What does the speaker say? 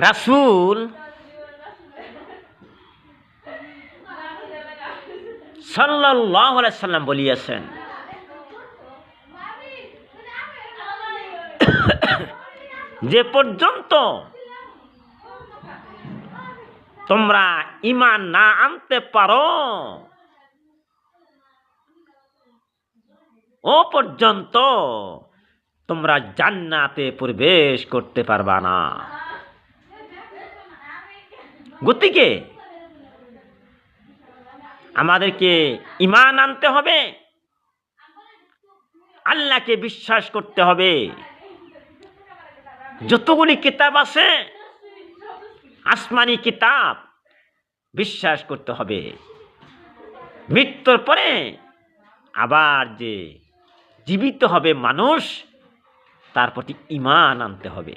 রাসূল সাল্লাল্লাহু আলাইহি সাল্লাম বলিয়াছেন, যে পর্যন্ত তোমরা ঈমান না আনতে পারো ও পর্যন্ত তোমরা জান্নাতে প্রবেশ করতে পারবা না। গতিকে আমাদেরকে ঈমান আনতে হবে, আল্লাহকে বিশ্বাস করতে হবে। যতগুলি কিতাব আছে আসমানি কিতাব বিশ্বাস করতে হবে। মৃত্যুর পরে আবার যে জীবিত হবে মানুষ, তার প্রতি ঈমান আনতে হবে।